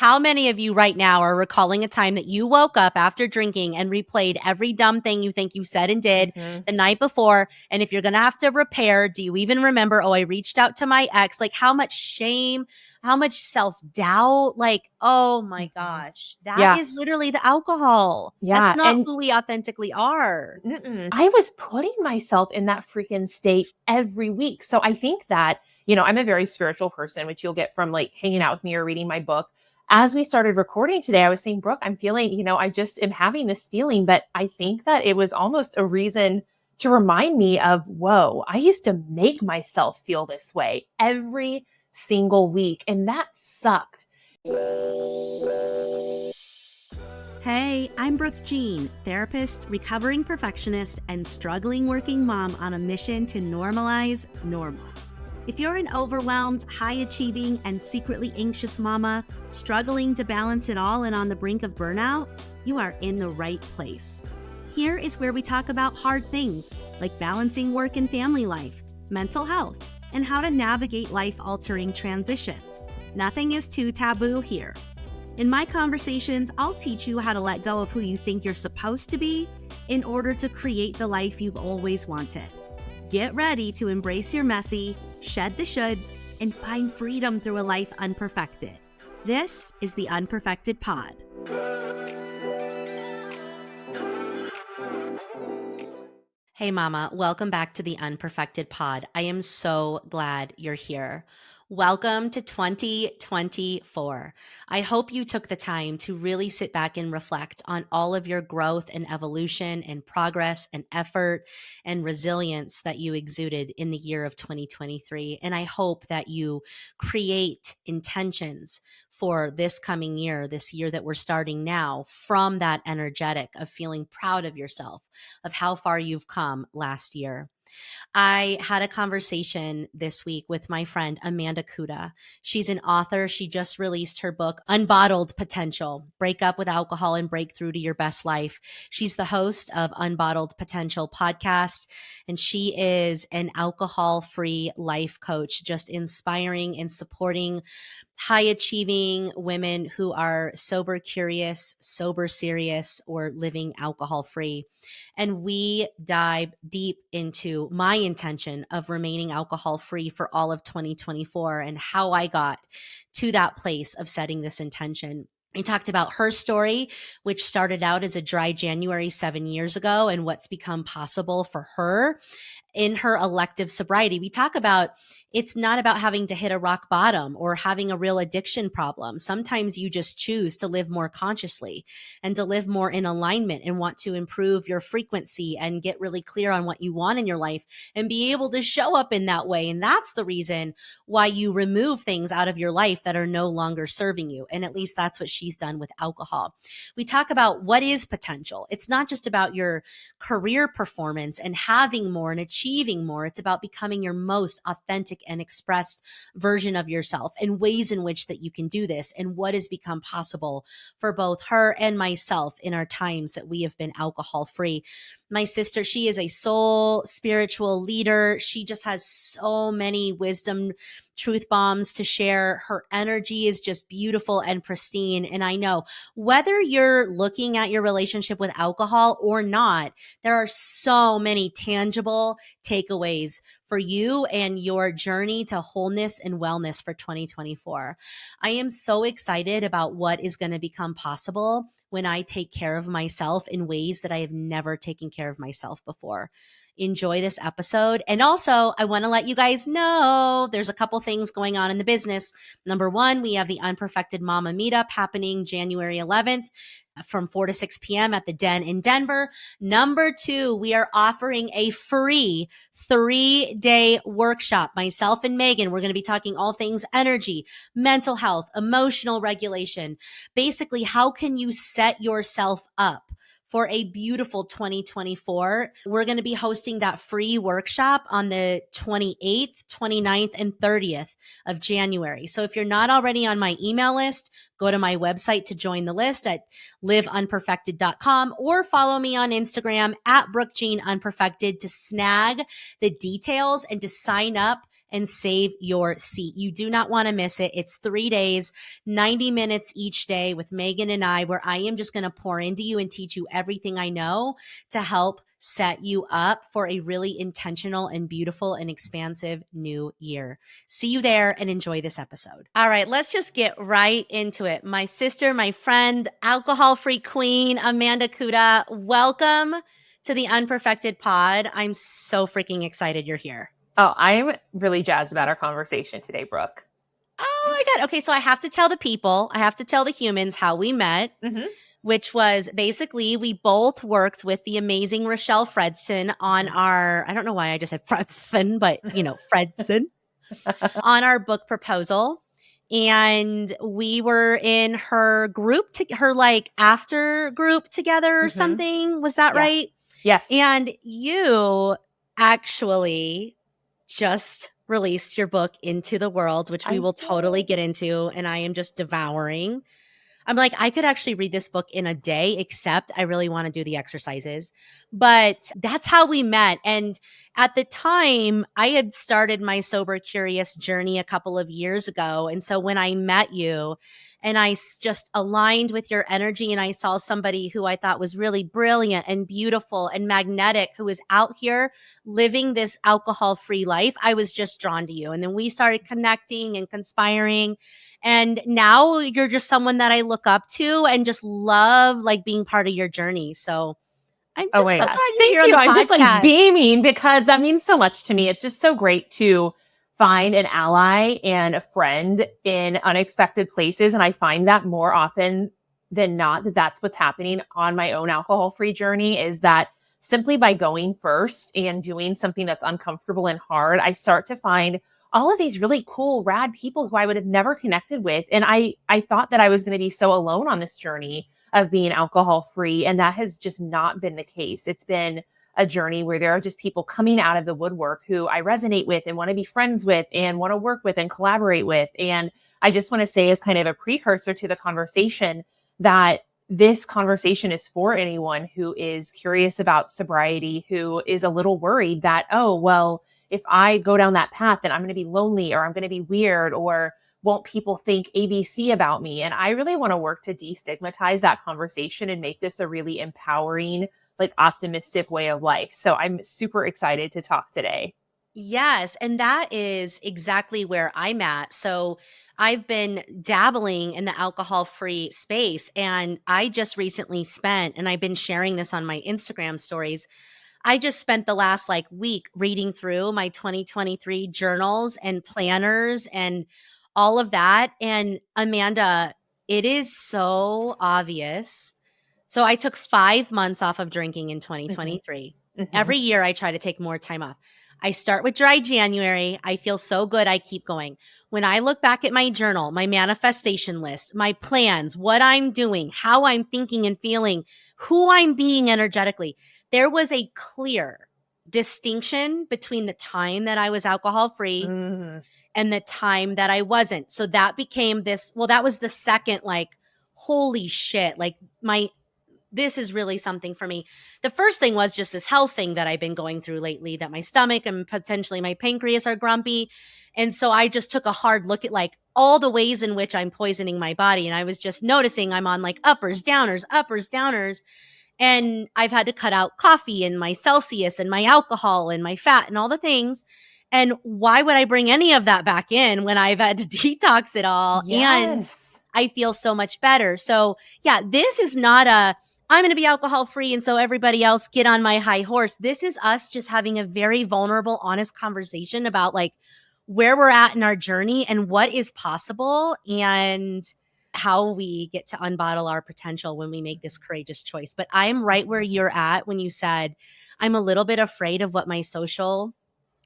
how many of you right now are recalling a time that you woke up after drinking and replayed every dumb thing you think you said and did the night before? And if you're going to have to repair, do you even remember, oh, I reached out to my ex? Like how much shame, how much self-doubt? Like, oh my gosh, that is literally the alcohol. That's not who we authentically are. I was putting myself in that freaking state every week. So I think that, I'm a very spiritual person, which you'll get from like hanging out with me or reading my book. As we started recording today, I was saying, Brooke, I'm feeling, I just am having this feeling, but I think that it was almost a reason to remind me of, whoa, I used to make myself feel this way every single week. And that sucked. Hey, I'm Brooke Jean, therapist, recovering perfectionist, and struggling working mom on a mission to normalize normal. If you're an overwhelmed, high-achieving, and secretly anxious mama, struggling to balance it all and on the brink of burnout, you are in the right place. Here is where we talk about hard things like balancing work and family life, mental health, and how to navigate life-altering transitions. Nothing is too taboo here. In my conversations, I'll teach you how to let go of who you think you're supposed to be in order to create the life you've always wanted. Get ready to embrace your messy, shed the shoulds, and find freedom through a life unperfected. This is the Unperfected Pod. Hey mama, welcome back to the Unperfected Pod. I am so glad you're here. Welcome to 2024. I hope you took the time to really sit back and reflect on all of your growth and evolution and progress and effort and resilience that you exuded in the year of 2023. And I hope that you create intentions for this coming year, this year that we're starting now, from that energetic of feeling proud of yourself, of how far you've come last year. I had a conversation this week with my friend, Amanda Kuda. She's an author. She just released her book, Unbottled Potential, Break Up with Alcohol and Break Through to Your Best Life. She's the host of Unbottled Potential podcast, and she is an alcohol-free life coach, just inspiring and supporting high-achieving women who are sober curious, sober serious, or living alcohol-free. And we dive deep into my intention of remaining alcohol-free for all of 2024 and how I got to that place of setting this intention. We talked about her story, which started out as a dry January 7 years ago, and what's become possible for her in her elective sobriety. We talk about it's not about having to hit a rock bottom or having a real addiction problem. Sometimes you just choose to live more consciously and to live more in alignment and want to improve your frequency and get really clear on what you want in your life and be able to show up in that way. And that's the reason why you remove things out of your life that are no longer serving you. And at least that's what she's done with alcohol. We talk about what is potential. It's not just about your career performance and having more and achieving more. It's about becoming your most authentic and expressed version of yourself and ways in which that you can do this and what has become possible for both her and myself in our times that we have been alcohol free. My sister, she is a soul spiritual leader. She just has so many wisdom truth bombs to share. Her energy is just beautiful and pristine. And I know whether you're looking at your relationship with alcohol or not, there are so many tangible takeaways for you and your journey to wholeness and wellness for 2024. I am so excited about what is going to become possible when I take care of myself in ways that I have never taken care of myself before. Enjoy this episode. And also, I want to let you guys know there's a couple things going on in the business. Number one, we have the Unperfected Mama meetup happening January 11th from 4 to 6 p.m. at the Den in Denver. Number two, we are offering a free 3-day workshop. Myself and Megan, we're going to be talking all things energy, mental health, emotional regulation. Basically, how can you set yourself up for a beautiful 2024. We're going to be hosting that free workshop on the 28th, 29th, and 30th of January. So if you're not already on my email list, go to my website to join the list at liveunperfected.com or follow me on Instagram at Brooke Jean Unperfected to snag the details and to sign up and save your seat. You do not want to miss it. It's 3 days, 90 minutes each day with Megan and I, where I am just going to pour into you and teach you everything I know to help set you up for a really intentional and beautiful and expansive new year. See you there and enjoy this episode. All right, let's just get right into it. My sister, my friend, alcohol-free queen, Amanda Kuda, welcome to the Unperfected Pod. I'm so freaking excited you're here. Oh, I'm really jazzed about our conversation today, Brooke. Oh my God. Okay, so I have to tell the people, I have to tell the humans how we met. Mm-hmm. Which was basically we both worked with the amazing Rochelle Fredston on our, I don't know why I just said Fredston, but Fredston, on our book proposal. And we were in her group, her like after group together or something. Was that right? Yes. And you actually just released your book into the world, which we will totally get into. And I am just devouring. I'm like, I could actually read this book in a day, except I really want to do the exercises. But that's how we met. And at the time, I had started my sober curious journey a couple of years ago. And so when I met you and I just aligned with your energy and I saw somebody who I thought was really brilliant and beautiful and magnetic, who was out here living this alcohol-free life, I was just drawn to you. And then we started connecting and conspiring. And now you're just someone that I look up to and just love like being part of your journey. So I'm just so glad you're Thank here on you. the I'm podcast. just like beaming because that means so much to me. It's just so great to find an ally and a friend in unexpected places. And I find that more often than not that that's what's happening on my own alcohol-free journey, is that simply by going first and doing something that's uncomfortable and hard, I start to find all of these really cool, rad people who I would have never connected with. And I thought that I was going to be so alone on this journey of being alcohol free. And that has just not been the case. It's been a journey where there are just people coming out of the woodwork who I resonate with and want to be friends with and want to work with and collaborate with. And I just want to say, as kind of a precursor to the conversation, that this conversation is for anyone who is curious about sobriety, who is a little worried that, oh, well, if I go down that path, then I'm going to be lonely, or I'm going to be weird, or won't people think ABC about me? And I really want to work to destigmatize that conversation and make this a really empowering, like optimistic way of life. So I'm super excited to talk today. Yes. And that is exactly where I'm at. So I've been dabbling in the alcohol-free space, and I just recently spent, and I've been sharing this on my Instagram stories, I just spent the last like week reading through my 2023 journals and planners and all of that. And Amanda, it is so obvious. So I took 5 months off of drinking in 2023. Every year I try to take more time off. I start with dry January. I feel so good. I keep going. When I look back at my journal, my manifestation list, my plans, what I'm doing, how I'm thinking and feeling, who I'm being energetically, there was a clear distinction between the time that I was alcohol free and the time that I wasn't. So that became this, well, that was the second, like, holy shit, like this is really something for me. The first thing was just this health thing that I've been going through lately, that my stomach and potentially my pancreas are grumpy. And so I just took a hard look at like all the ways in which I'm poisoning my body. And I was just noticing I'm on like uppers, downers, uppers, downers. And I've had to cut out coffee and my Celsius and my alcohol and my fat and all the things. And why would I bring any of that back in when I've had to detox it all? Yes. And I feel so much better. So yeah, this is not a, I'm going to be alcohol free, and so everybody else get on my high horse. This is us just having a very vulnerable, honest conversation about like where we're at in our journey and what is possible and how we get to unbottle our potential when we make this courageous choice. But I'm right where you're at when you said, I'm a little bit afraid of what my social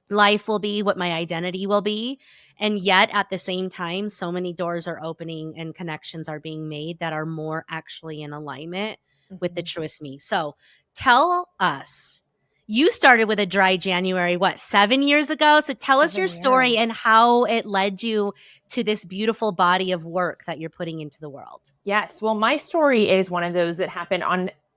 life will be, what my identity will be. And yet at the same time, so many doors are opening and connections are being made that are more actually in alignment with the truest me. So tell us, you started with a dry January, what, 7 years ago? So tell us your story and how it led you to this beautiful body of work that you're putting into the world. Yes. Well, my story is one of those that happened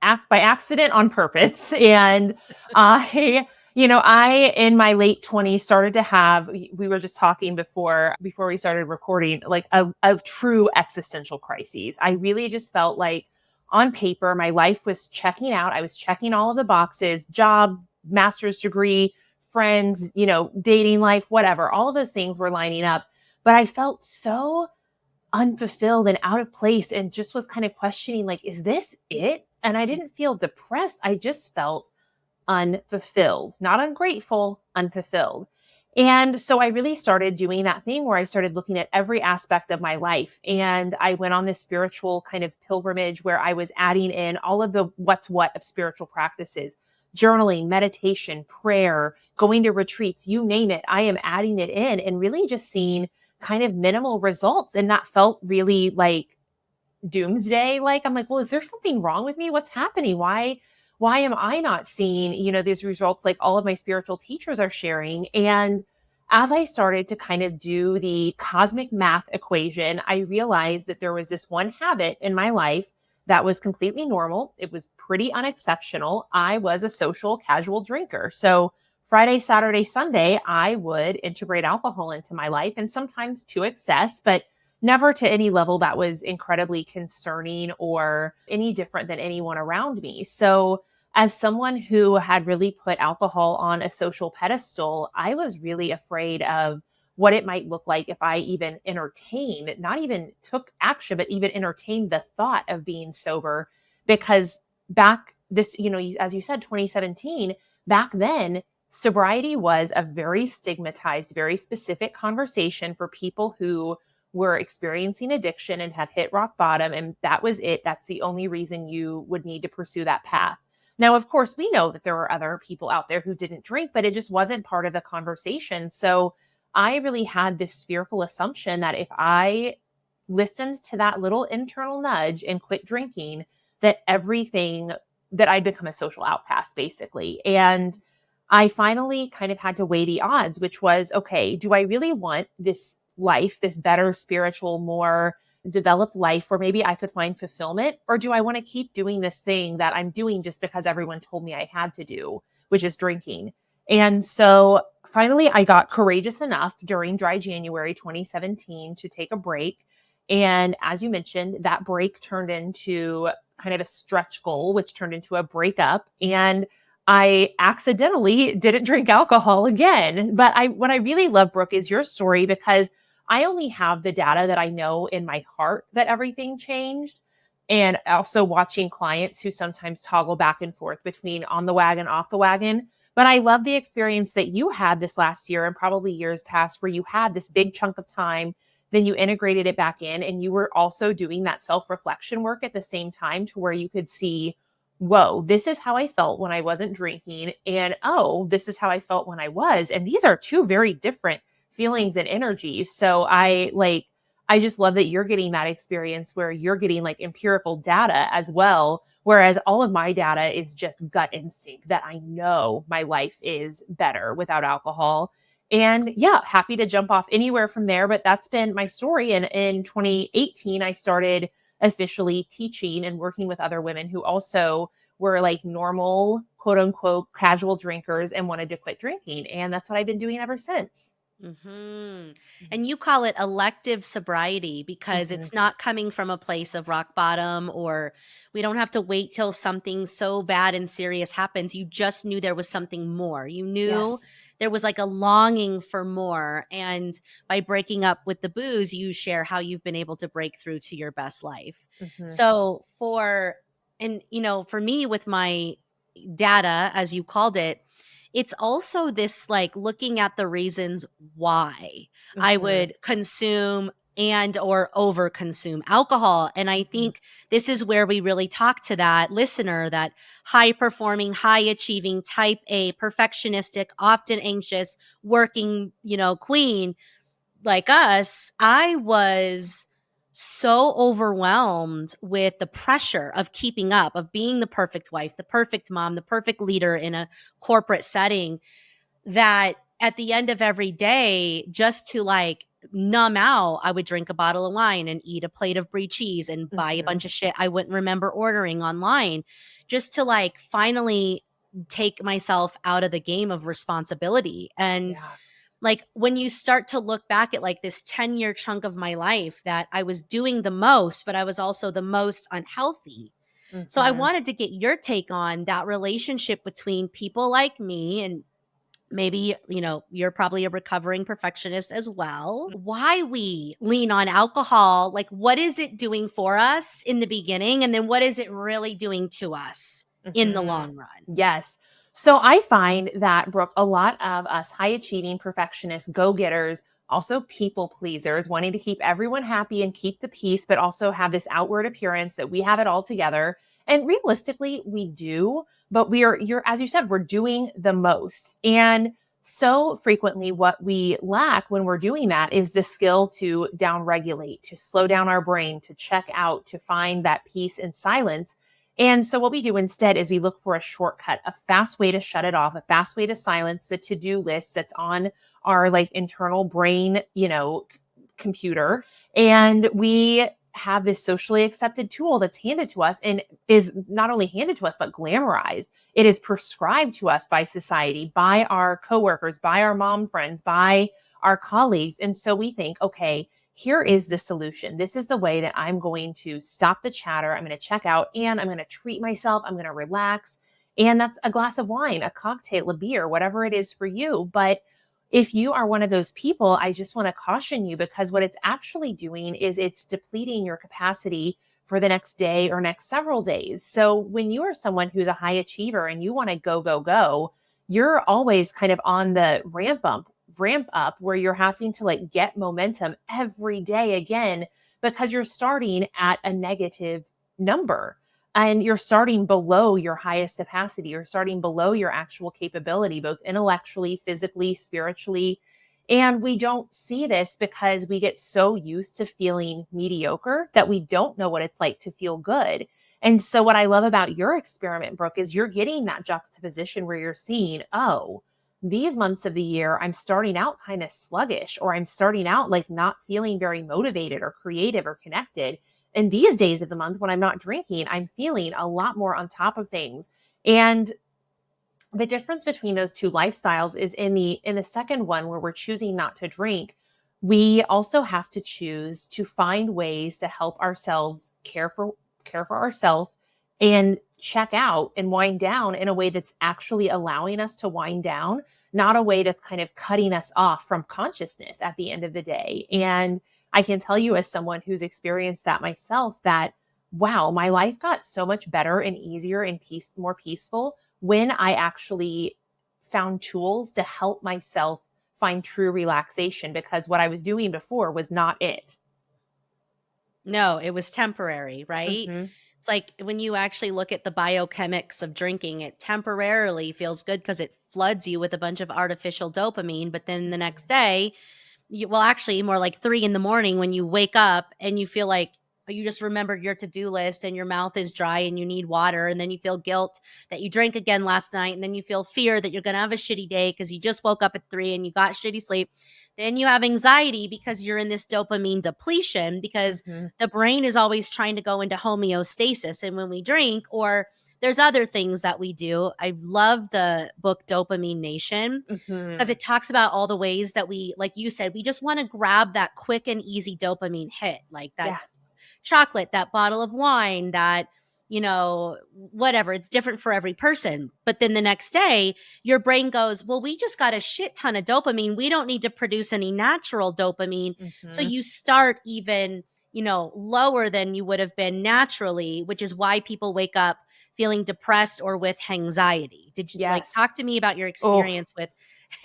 by accident on purpose. And I I, in my late 20s, started to have, we were just talking before we started recording, like a true existential crises. I really just felt like on paper, my life was checking out. I was checking all of the boxes, job, master's degree, friends, dating life, whatever. All of those things were lining up. But I felt so unfulfilled and out of place and just was kind of questioning, like, is this it? And I didn't feel depressed. I just felt unfulfilled, not ungrateful, unfulfilled. And so I really started doing that thing where I started looking at every aspect of my life. And I went on this spiritual kind of pilgrimage where I was adding in all of the what's what of spiritual practices, journaling, meditation, prayer, going to retreats, you name it. I am adding it in and really just seeing kind of minimal results. And that felt really like doomsday. Like, I'm like, well, is there something wrong with me? What's happening? Why am I not seeing, these results like all of my spiritual teachers are sharing? And as I started to kind of do the cosmic math equation, I realized that there was this one habit in my life that was completely normal. It was pretty unexceptional. I was a social casual drinker. So Friday, Saturday, Sunday, I would integrate alcohol into my life, and sometimes to excess, but never to any level that was incredibly concerning or any different than anyone around me. So as someone who had really put alcohol on a social pedestal, I was really afraid of what it might look like if I even entertained, not even took action, but even entertained the thought of being sober. Because back this, as you said, 2017, back then, sobriety was a very stigmatized, very specific conversation for people who were experiencing addiction and had hit rock bottom. And that was it. That's the only reason you would need to pursue that path. Now, of course, we know that there were other people out there who didn't drink, but it just wasn't part of the conversation. So I really had this fearful assumption that if I listened to that little internal nudge and quit drinking, that I'd become a social outcast, basically. And I finally kind of had to weigh the odds, which was, okay, do I really want this life, this better, spiritual, more developed life where maybe I could find fulfillment? Or do I want to keep doing this thing that I'm doing just because everyone told me I had to do, which is drinking? And so finally, I got courageous enough during dry January 2017 to take a break. And as you mentioned, that break turned into kind of a stretch goal, which turned into a breakup. And I accidentally didn't drink alcohol again. But what I really love, Brooke, is your story, because I only have the data that I know in my heart that everything changed. And also watching clients who sometimes toggle back and forth between on the wagon, off the wagon. But I love the experience that you had this last year and probably years past, where you had this big chunk of time, then you integrated it back in, and you were also doing that self-reflection work at the same time, to where you could see, whoa, this is how I felt when I wasn't drinking. And oh, this is how I felt when I was. And these are two very different feelings and energies. So I just love that you're getting that experience where you're getting like empirical data as well. Whereas all of my data is just gut instinct that I know my life is better without alcohol. And yeah, happy to jump off anywhere from there. But that's been my story. And in 2018, I started officially teaching and working with other women who also were like normal, quote unquote, casual drinkers and wanted to quit drinking. And that's what I've been doing ever since. Mm-hmm. And you call it elective sobriety because Mm-hmm. it's not coming from a place of rock bottom, or we don't have to wait till something so bad and serious happens. You just knew there was something more. You knew Yes. there was like a longing for more. And by breaking up with the booze, you share how you've been able to break through to your best life. Mm-hmm. So for me with my data, as you called it, it's also this like looking at the reasons why I Mm-hmm. would consume and or over consume alcohol. And I Mm-hmm. think this is where we really talk to that listener, that high performing, high achieving, type A, perfectionistic, often anxious, working, queen like us. I was so overwhelmed with the pressure of keeping up, of being the perfect wife, the perfect mom, the perfect leader in a corporate setting, that at the end of every day, just to like numb out, I would drink a bottle of wine and eat a plate of brie cheese and buy a Mm-hmm. bunch of shit I wouldn't remember ordering online, just to like finally take myself out of the game of responsibility. And Yeah. like when you start to look back at like this 10-year chunk of my life that I was doing the most, but I was also the most unhealthy. So I Mhm. wanted to get your take on that relationship between people like me, and maybe, you're probably a recovering perfectionist as well. Why we lean on alcohol, like what is it doing for us in the beginning? And then what is it really doing to us in the Mhm. long run? Yes. So I find that, Brooke, a lot of us high achieving perfectionists, go getters, also people pleasers, wanting to keep everyone happy and keep the peace, but also have this outward appearance that we have it all together. And realistically, we do, but you're, as you said, we're doing the most. And so frequently, what we lack when we're doing that is the skill to downregulate, to slow down our brain, to check out, to find that peace and silence. And so what we do instead is we look for a shortcut, a fast way to shut it off, a fast way to silence the to-do list that's on our like internal brain, computer. And we have this socially accepted tool that's handed to us and is not only handed to us, but glamorized. It is prescribed to us by society, by our coworkers, by our mom friends, by our colleagues. And so we think, okay, here is the solution. This is the way that I'm going to stop the chatter. I'm going to check out and I'm going to treat myself. I'm going to relax. And that's a glass of wine, a cocktail, a beer, whatever it is for you. But if you are one of those people, I just want to caution you, because what it's actually doing is it's depleting your capacity for the next day or next several days. So when you are someone who's a high achiever and you want to go, go, go, you're always kind of on the ramp up where you're having to like get momentum every day again, because you're starting at a negative number and you're starting below your highest capacity. You're starting below your actual capability, both intellectually, physically, spiritually. And we don't see this because we get so used to feeling mediocre that we don't know what it's like to feel good. And so, what I love about your experiment, Brooke, is you're getting that juxtaposition where you're seeing, oh, these months of the year, I'm starting out kind of sluggish, or I'm starting out like not feeling very motivated or creative or connected. And these days of the month when I'm not drinking, I'm feeling a lot more on top of things. And the difference between those two lifestyles is in the second one, where we're choosing not to drink, we also have to choose to find ways to help ourselves care for ourselves and check out and wind down in a way that's actually allowing us to wind down, not a way that's kind of cutting us off from consciousness at the end of the day. And I can tell you, as someone who's experienced that myself, that wow, my life got so much better and easier and more peaceful when I actually found tools to help myself find true relaxation, because what I was doing before was not it. No, it was temporary, right? Mhm. It's like when you actually look at the biochemics of drinking, it temporarily feels good because it floods you with a bunch of artificial dopamine. But then the next day, well, actually, more like 3 in the morning when you wake up and you feel like you just remembered your to-do list and your mouth is dry and you need water. And then you feel guilt that you drank again last night. And then you feel fear that you're going to have a shitty day because you just woke up at 3 and you got shitty sleep. Then you have anxiety because you're in this dopamine depletion, because Mhm. the brain is always trying to go into homeostasis. And when we drink, or there's other things that we do. I love the book Dopamine Nation, because Mhm. it talks about all the ways that we, like you said, we just want to grab that quick and easy dopamine hit, like that Yeah. chocolate, that bottle of wine, that, whatever. It's different for every person. But then the next day, your brain goes, well, we just got a shit ton of dopamine. We don't need to produce any natural dopamine. So Mhm. you start even, lower than you would have been naturally, which is why people wake up feeling depressed or with anxiety. Did you like Yes. talk to me about your Oh, experience with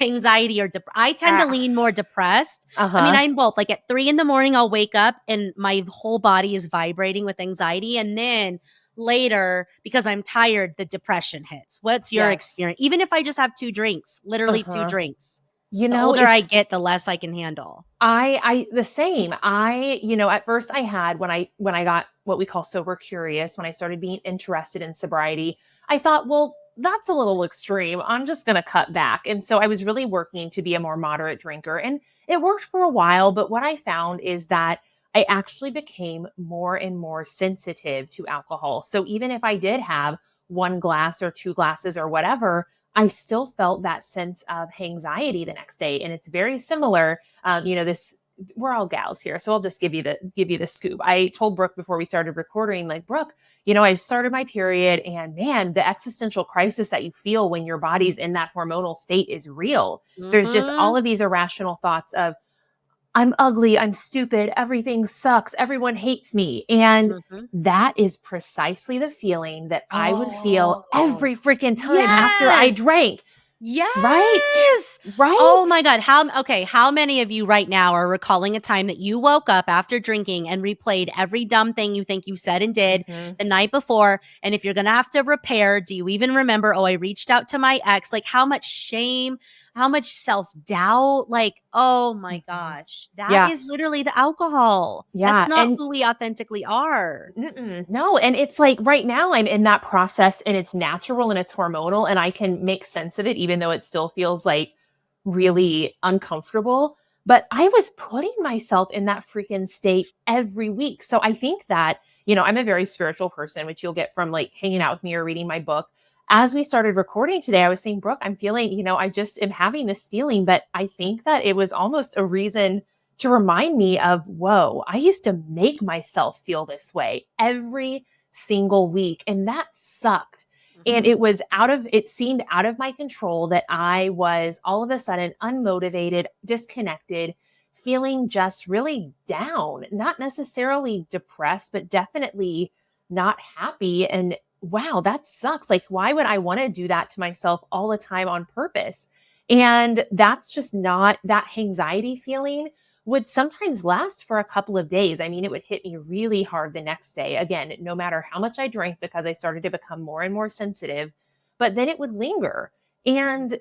anxiety or I tend to ah, lean more depressed. I mean, uh-huh. I'm both. Like at 3 in the morning, I'll wake up and my whole body is vibrating with anxiety. And then later, because I'm tired, the depression hits. What's your Yes. experience? Even if I just have 2 drinks, literally two Uh-huh. drinks, the older I It's get, the less I can handle. I the same. At first I had, when I got what we call sober curious, when I started being interested in sobriety, I thought, well, that's a little extreme. I'm just going to cut back. And so I was really working to be a more moderate drinker, and it worked for a while, but what I found is that I actually became more and more sensitive to alcohol. So even if I did have one glass or two glasses or whatever, I still felt that sense of anxiety the next day. And it's very similar. This we're all gals here, so I'll just give you the scoop. I told Brooke before we started recording, like, Brooke, I started my period, and man, the existential crisis that you feel when your body's in that hormonal state is real. There's just Mm-hmm. all of these irrational thoughts of, I'm ugly, I'm stupid, everything sucks, everyone hates me. And Mm-hmm. that is precisely the feeling that I would feel Oh, every freaking time after I yes. drank. Right? Yes. Right? Oh my God. How many of you right now are recalling a time that you woke up after drinking and replayed every dumb thing you think you said and did Mhm. the night before? And if you're going to have to repair, do you even remember, oh, I reached out to my ex? Like, how much shame, how much self-doubt? Like, oh my Mhm. gosh, that Yeah. is literally the alcohol. That's Yeah. not And who we authentically are. no, and it's like right now I'm in that process and it's natural and it's hormonal and I can make sense of it even though it still feels like really uncomfortable. But I was putting myself in that freaking state every week. So I think that, I'm a very spiritual person, which you'll get from like hanging out with me or reading my book. As we started recording today, I was saying, Brooke, I'm feeling, I just am having this feeling, but I think that it was almost a reason to remind me of, whoa, I used to make myself feel this way every single week. And that sucked. And Mm-hmm. it seemed out of my control that I was all of a sudden unmotivated, disconnected, feeling just really down, not necessarily depressed, but definitely not happy. And wow, that sucks. Like, why would I want to do that to myself all the time on purpose? And that's just not that anxiety feeling would sometimes last for a couple of days. I mean, it would hit me really hard the next day. Again, no matter how much I drank, because I started to become more and more sensitive, but then it would linger. And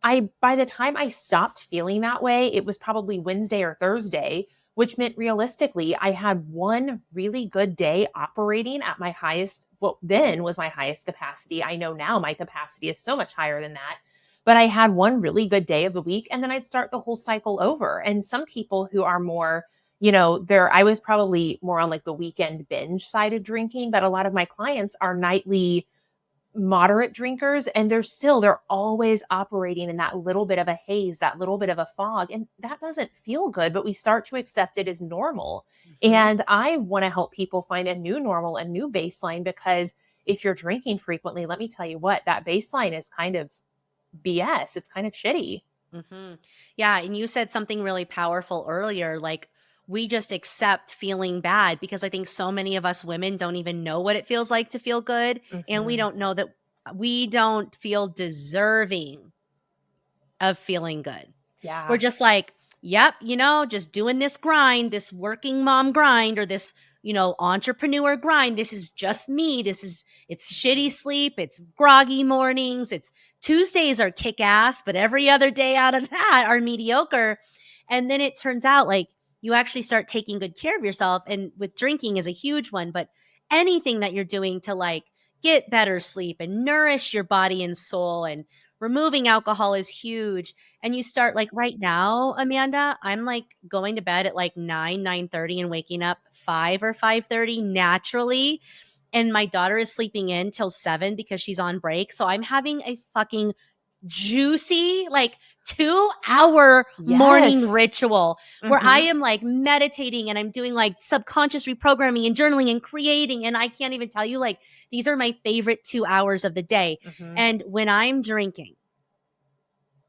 by the time I stopped feeling that way, it was probably Wednesday or Thursday, which meant realistically, I had one really good day operating at my highest, what then was my highest capacity. I know now my capacity is so much higher than that. But I had one really good day of the week and then I'd start the whole cycle over. And some people who are more, I was probably more on like the weekend binge side of drinking, but a lot of my clients are nightly moderate drinkers and they're always operating in that little bit of a haze, that little bit of a fog, and that doesn't feel good, but we start to accept it as normal. Mm-hmm. And I want to help people find a new normal, a new baseline, because if you're drinking frequently, let me tell you what, that baseline is kind of BS. It's kind of shitty. Mm-hmm. Yeah. And you said something really powerful earlier. Like, we just accept feeling bad because I think so many of us women don't even know what it feels like to feel good. And we Mhm. don't know that we don't feel deserving of feeling good. We're Yeah. just like, yep, just doing this grind, this working mom grind, or this, entrepreneur grind. This is just me. It's shitty sleep. It's groggy mornings. It's Tuesdays are kick ass, but every other day out of that are mediocre. And then it turns out like you actually start taking good care of yourself. And with drinking is a huge one, but anything that you're doing to like get better sleep and nourish your body and soul and removing alcohol is huge. And you start like right now, Amanda, I'm like going to bed at like 9:30 and waking up 5 or 5:30 naturally. And my daughter is sleeping in till 7 because she's on break. So I'm having a fucking juicy, like 2 hour morning Yes. ritual where I Mhm. am like meditating and I'm doing like subconscious reprogramming and journaling and creating. And I can't even tell you, like, these are my favorite 2 hours of the day. Mhm. And when I'm drinking,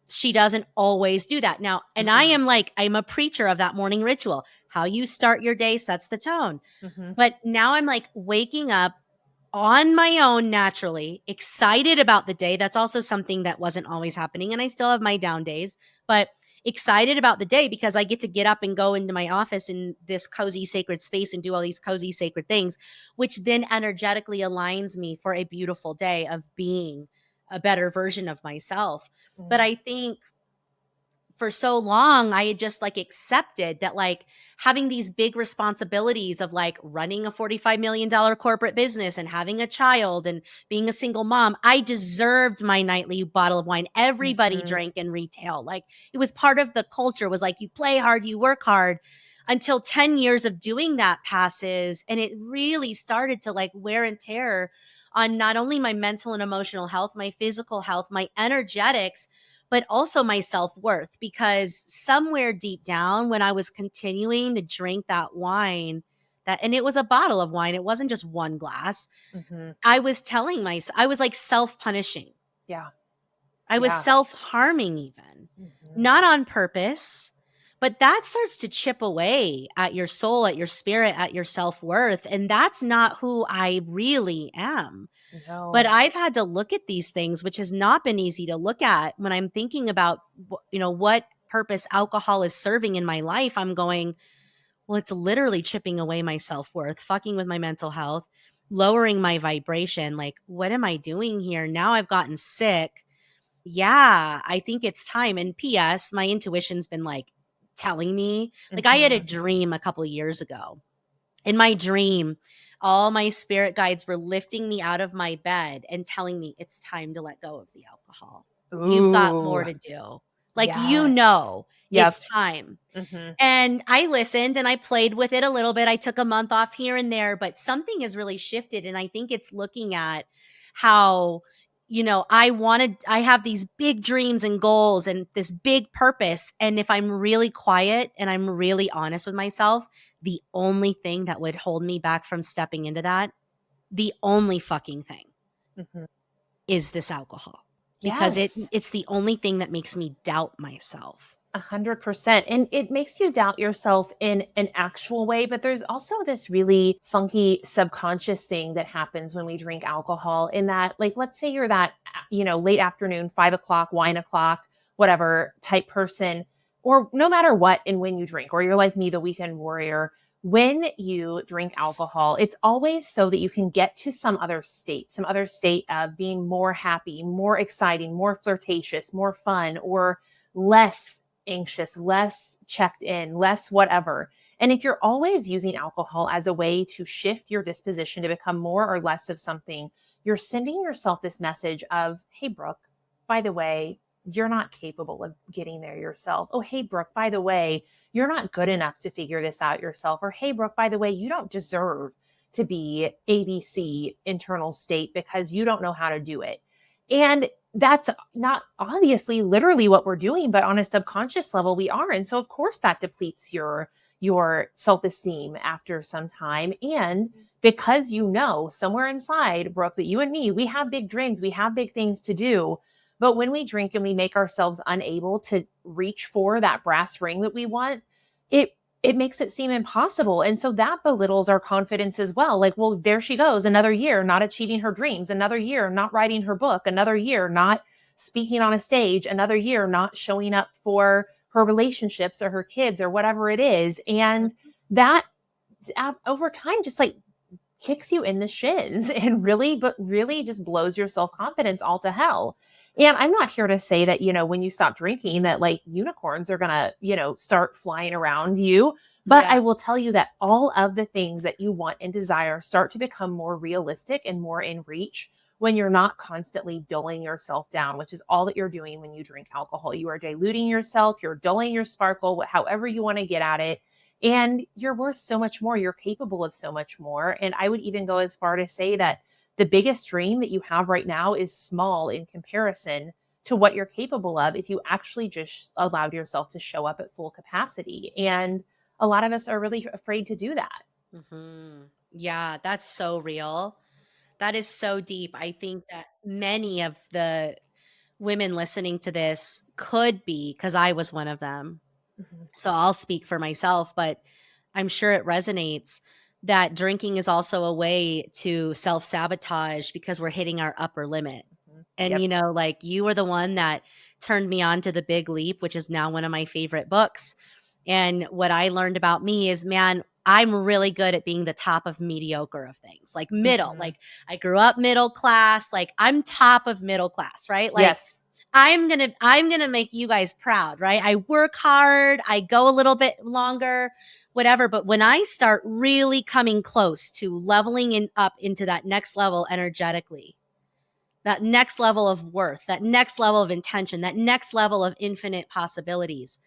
she doesn't always do that. Now, and I Mm-mm. am like, I'm a preacher of that morning ritual. How you start your day sets the tone. Mhm. But now I'm like waking up on my own naturally, excited about the day. That's also something that wasn't always happening. And I still have my down days, but excited about the day because I get to get up and go into my office in this cozy, sacred space and do all these cozy, sacred things, which then energetically aligns me for a beautiful day of being a better version of myself. But Mm. I think for so long I had just like accepted that like having these big responsibilities of like running a $45 million corporate business and having a child and being a single mom, I deserved my nightly bottle of wine. Everybody Mhm. drank in retail. Like it was part of the culture, was like you play hard, you work hard. until 10 years of doing that passes. And it really started to like wear and tear on not only my mental and emotional health, my physical health, my energetics, but also my self-worth. Because somewhere deep down, when I was continuing to drink that wine, and it was a bottle of wine, it wasn't just one glass. Mm-hmm. I was telling myself, I was like self-punishing. Yeah. I was Yeah. self-harming even, Mm-hmm. not on purpose, but that starts to chip away at your soul, at your spirit, at your self-worth, and that's not who I really am. But No. I've had to look at these things, which has not been easy to look at when I'm thinking about, what purpose alcohol is serving in my life. I'm going, well, it's literally chipping away my self-worth, fucking with my mental health, lowering my vibration. Like, what am I doing here? Now I've gotten sick. Yeah, I think it's time. And PS, my intuition's been like telling me, like I had a Mm-hmm. dream a couple years ago. In my dream, all my spirit guides were lifting me out of my bed and telling me it's time to let go of the alcohol. You've got more Ooh. to do. Like, Yes. it's Yep. time. Mm-hmm. And I listened and I played with it a little bit. I took a month off here and there, but something has really shifted. And I think it's looking at how, I have these big dreams and goals and this big purpose. And if I'm really quiet and I'm really honest with myself, the only thing that would hold me back from stepping into that, the only fucking thing Mm-hmm. is this alcohol, because Yes. it's the only thing that makes me doubt myself. 100%. And it makes you doubt yourself in an actual way. But there's also this really funky subconscious thing that happens when we drink alcohol, in that, like, let's say you're that, late afternoon, 5 o'clock, wine o'clock, whatever type person, or no matter what, and when you drink, or you're like me, the weekend warrior. When you drink alcohol, it's always so that you can get to some other state of being more happy, more exciting, more flirtatious, more fun, or less anxious, less checked in, less whatever. And if you're always using alcohol as a way to shift your disposition to become more or less of something, you're sending yourself this message of, hey, Brooke, by the way, you're not capable of getting there yourself. Oh, hey, Brooke, by the way, you're not good enough to figure this out yourself. Or, hey, Brooke, by the way, you don't deserve to be ABC internal state because you don't know how to do it. And that's not obviously literally what we're doing, but on a subconscious level, we are. And so, of course, that depletes your self-esteem after some time. And because somewhere inside, Brooke, that you and me, we have big dreams, we have big things to do. But when we drink and we make ourselves unable to reach for that brass ring that we want, it makes it seem impossible. And so that belittles our confidence as well. Like, well, there she goes, another year not achieving her dreams, another year not writing her book, another year not speaking on a stage, another year not showing up for her relationships or her kids or whatever it is. And that over time just like kicks you in the shins and really just blows your self-confidence all to hell. And I'm not here to say that, when you stop drinking that like unicorns are going to, start flying around you. But Yeah. I will tell you that all of the things that you want and desire start to become more realistic and more in reach when you're not constantly dulling yourself down, which is all that you're doing when you drink alcohol. You are diluting yourself, you're dulling your sparkle, however you want to get at it. And you're worth so much more. You're capable of so much more. And I would even go as far to say that the biggest dream that you have right now is small in comparison to what you're capable of if you actually just allowed yourself to show up at full capacity. And a lot of us are really afraid to do that. Yeah, that's so real. That is so deep. I think that many of the women listening to this could be, because I was one of them. Mhm. So I'll speak for myself, but I'm sure it resonates that drinking is also a way to self sabotage because we're hitting our upper limit. And, Yep. like you were the one that turned me on to The Big Leap, which is now one of my favorite books. And what I learned about me is, man, I'm really good at being the top of mediocre of things, like middle. Mhm. Like I grew up middle class, like I'm top of middle class, right? Like Yes. I'm going to make you guys proud, right? I work hard, I go a little bit longer, whatever, but when I start really coming close to leveling up into that next level energetically, that next level of worth, that next level of intention, that next level of infinite possibilities,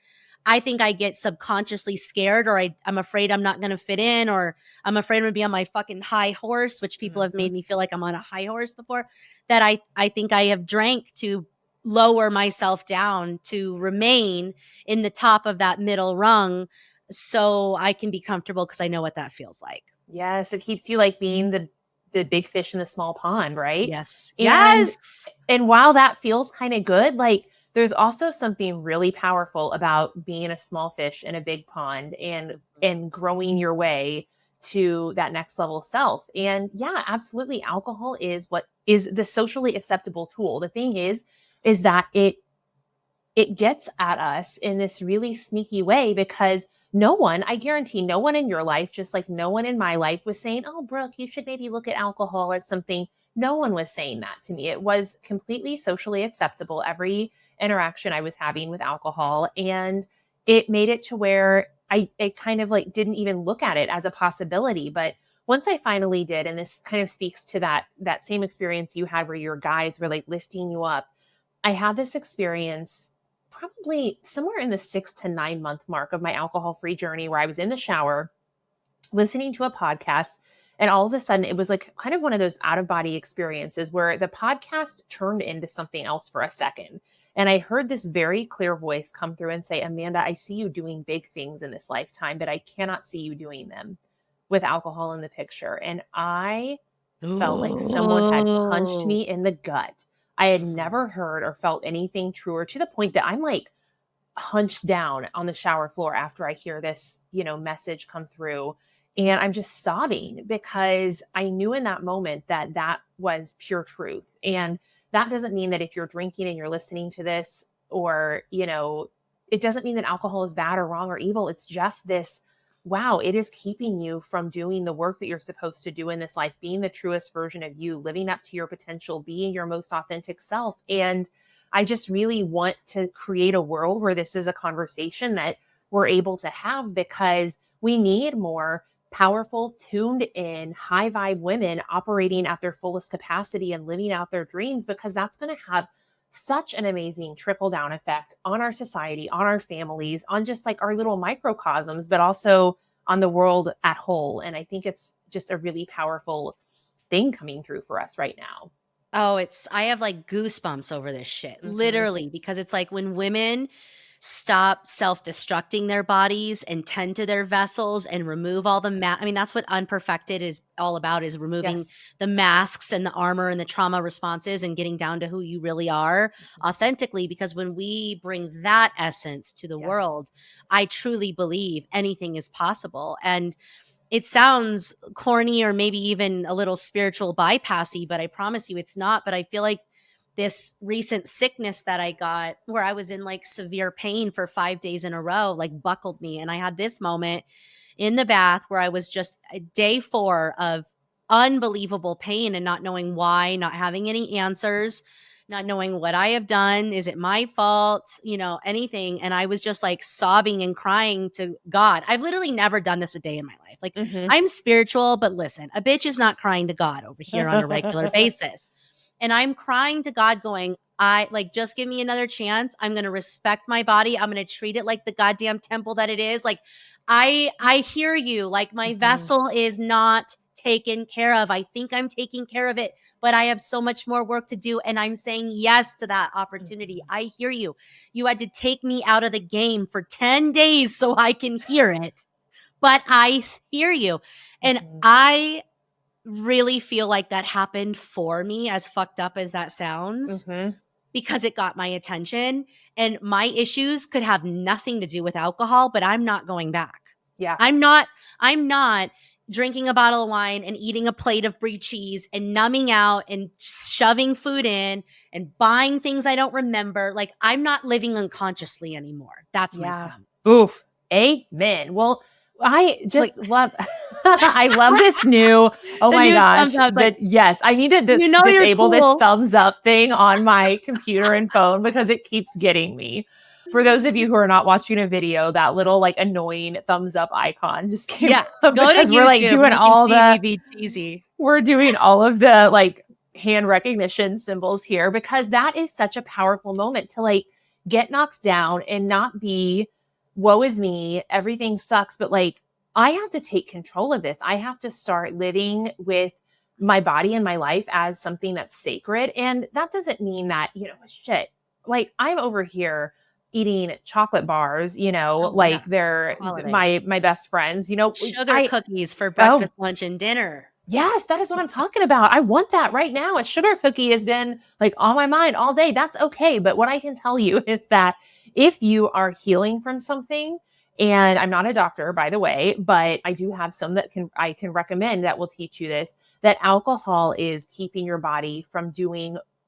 I think I get subconsciously scared, or I'm afraid I'm not going to fit in, or I'm afraid I'm going to be on my fucking high horse, which people have made me feel like I'm on a high horse before, that I think I have drank to lower myself down to remain in the top of that middle rung so I can be comfortable because I know what that feels like. Yes, it keeps you like being the big fish in the small pond, right? Yes. And Yes. and while that feels kind of good, like there's also something really powerful about being a small fish in a big pond and growing your way to that next level self. And yeah, absolutely, alcohol is what is the socially acceptable tool. The thing is that it gets at us in this really sneaky way because no one, I guarantee no one in your life, just like no one in my life was saying, oh, Brooke, you should maybe look at alcohol as something. No one was saying that to me. It was completely socially acceptable, every interaction I was having with alcohol. And it made it to where I kind of like didn't even look at it as a possibility. But once I finally did, and this kind of speaks to that same experience you had where your guides were like lifting you up, I had this experience probably somewhere in the 6 to 9 month mark of my alcohol free journey where I was in the shower listening to a podcast. And all of a sudden, it was like kind of one of those out of body experiences where the podcast turned into something else for a second. And I heard this very clear voice come through and say, Amanda, I see you doing big things in this lifetime, but I cannot see you doing them with alcohol in the picture. And I felt like someone had punched Ooh. me in the gut. I had never heard or felt anything truer, to the point that I'm like hunched down on the shower floor after I hear this, message come through. And I'm just sobbing because I knew in that moment that that was pure truth. And that doesn't mean that if you're drinking and you're listening to this, or, it doesn't mean that alcohol is bad or wrong or evil. It's just this, wow, it is keeping you from doing the work that you're supposed to do in this life, being the truest version of you, living up to your potential, being your most authentic self. And I just really want to create a world where this is a conversation that we're able to have, because we need more powerful, tuned in, high vibe women operating at their fullest capacity and living out their dreams, because that's going to have such an amazing trickle down effect on our society, on our families, on just like our little microcosms, but also on the world at whole. And I think it's just a really powerful thing coming through for us right now. Oh, I have like goosebumps over this shit, Mm-hmm. literally, because it's like when women stop self-destructing their bodies and tend to their vessels and remove all the I mean, that's what Unperfected is all about, is removing Yes. the masks and the armor and the trauma responses and getting down to who you really are authentically. Because when we bring that essence to the Yes. world, I truly believe anything is possible. And it sounds corny or maybe even a little spiritual bypassy, but I promise you it's not. But I feel like this recent sickness that I got, where I was in like severe pain for 5 days in a row, like buckled me. And I had this moment in the bath where I was just day 4 of unbelievable pain and not knowing why, not having any answers, not knowing what I have done. Is it my fault? Anything. And I was just like sobbing and crying to God. I've literally never done this a day in my life. Like, Mm-hmm. I'm spiritual, but listen, a bitch is not crying to God over here on a regular basis. And I'm crying to God going, I like, just give me another chance. I'm going to respect my body. I'm going to treat it like the goddamn temple that it is. Like, I hear you. Like, my vessel is not taken care of. I think I'm taking care of it, but I have so much more work to do. And I'm saying yes to that opportunity. I hear you. You had to take me out of the game for 10 days so I can hear it, but I hear you. And I really feel like that happened for me, as fucked up as that sounds, Mm-hmm. because it got my attention. And my issues could have nothing to do with alcohol, but I'm not going back. Yeah. I'm not drinking a bottle of wine and eating a plate of brie cheese and numbing out and shoving food in and buying things I don't remember. Like, I'm not living unconsciously anymore. That's my Yeah. point. Oof. Amen. Well, I Like, just love I love this new, oh the my new gosh, thumbs up, like, that yes, I need to you're disable this cool. thumbs up thing on my computer and phone because it keeps getting me. For those of you who are not watching a video, that little like annoying thumbs up icon just came Yeah. up Go to because YouTube and you can see me be cheesy. we're doing all of the like hand recognition symbols here, because that is such a powerful moment to like get knocked down and not be woe is me, everything sucks, but like I have to take control of this. I have to start living with my body and my life as something that's sacred. And that doesn't mean that, shit, like I'm over here eating chocolate bars, Oh yeah, like it's they're the holiday. my best friends, Sugar cookies for oh, breakfast, lunch, and dinner. yes, that is what I'm talking about. I want that right now. A sugar cookie has been like on my mind all day. That's okay. But what I can tell you is that if you are healing from something, and I'm not a doctor, by the way, but I do have some that I can recommend that will teach you this, that alcohol is keeping your body from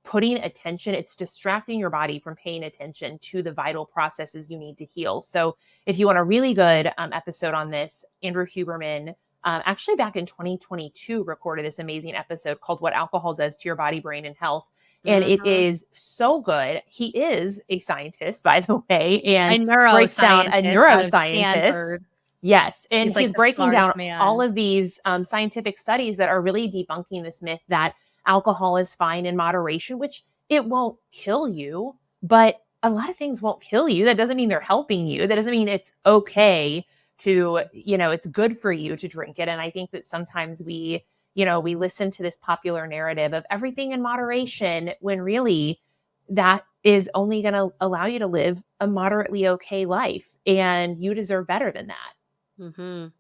putting attention. It's distracting your body from paying attention to the vital processes you need to heal. So if you want a really good episode on this, Andrew Huberman, actually back in 2022 recorded this amazing episode called What Alcohol Does to Your Body, Brain, and Health. And it Mhm. is so good. He is a scientist, by the way, A and breaks down a neuroscientist out of neuroscientist. Stanford. Yes. And He's like he's the breaking down smartest all man. of these scientific studies that are really debunking this myth that alcohol is fine in moderation, which it won't kill you, but a lot of things won't kill you. That doesn't mean they're helping you. That doesn't mean it's okay to, it's good for you to drink it. And I think that sometimes we listen to this popular narrative of everything in moderation when really that is only going to allow you to live a moderately okay life. And you deserve better than that. Mhm.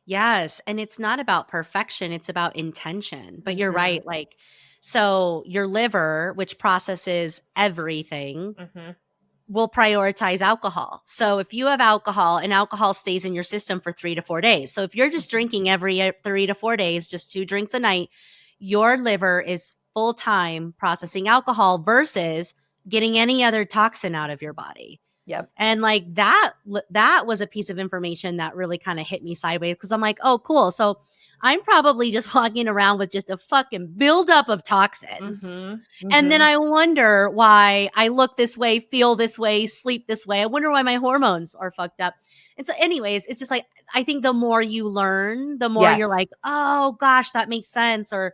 Yes, and it's not about perfection, it's about intention. But you're Mm-hmm. right, like, so your liver, which processes everything, Mm-hmm. will prioritize alcohol. So if you have alcohol and alcohol stays in your system for 3 to 4 days. So if you're just Mm-hmm. drinking every 3 to 4 days, just 2 drinks a night, your liver is full time processing alcohol versus getting any other toxin out of your body. Yep. And like that was a piece of information that really kind of hit me sideways because I'm like, oh, cool. So I'm probably just walking around with just a fucking buildup of toxins. Mm-hmm. And then Mm-hmm. I wonder why I look this way, feel this way, sleep this way. I wonder why my hormones are fucked up. And so, anyways, it's just like, I think the more you learn, the more you're Yes. like, oh gosh, that makes sense. Or,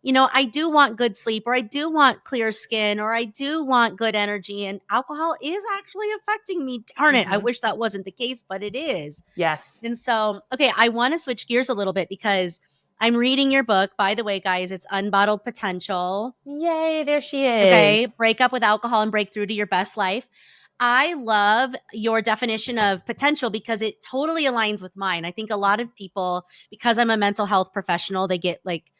I do want good sleep, or I do want clear skin, or I do want good energy. And alcohol is actually affecting me. Darn it. I Mm-hmm. wish that wasn't the case, but it is. Yes. And so, okay, I want to switch gears a little bit because I'm reading your book. By the way, guys, it's Unbottled Potential. Yay, there she Okay, is. break up with alcohol and break through to your best life. I love your definition of potential because it totally aligns with mine. I think a lot of people, because I'm a mental health professional, they get like,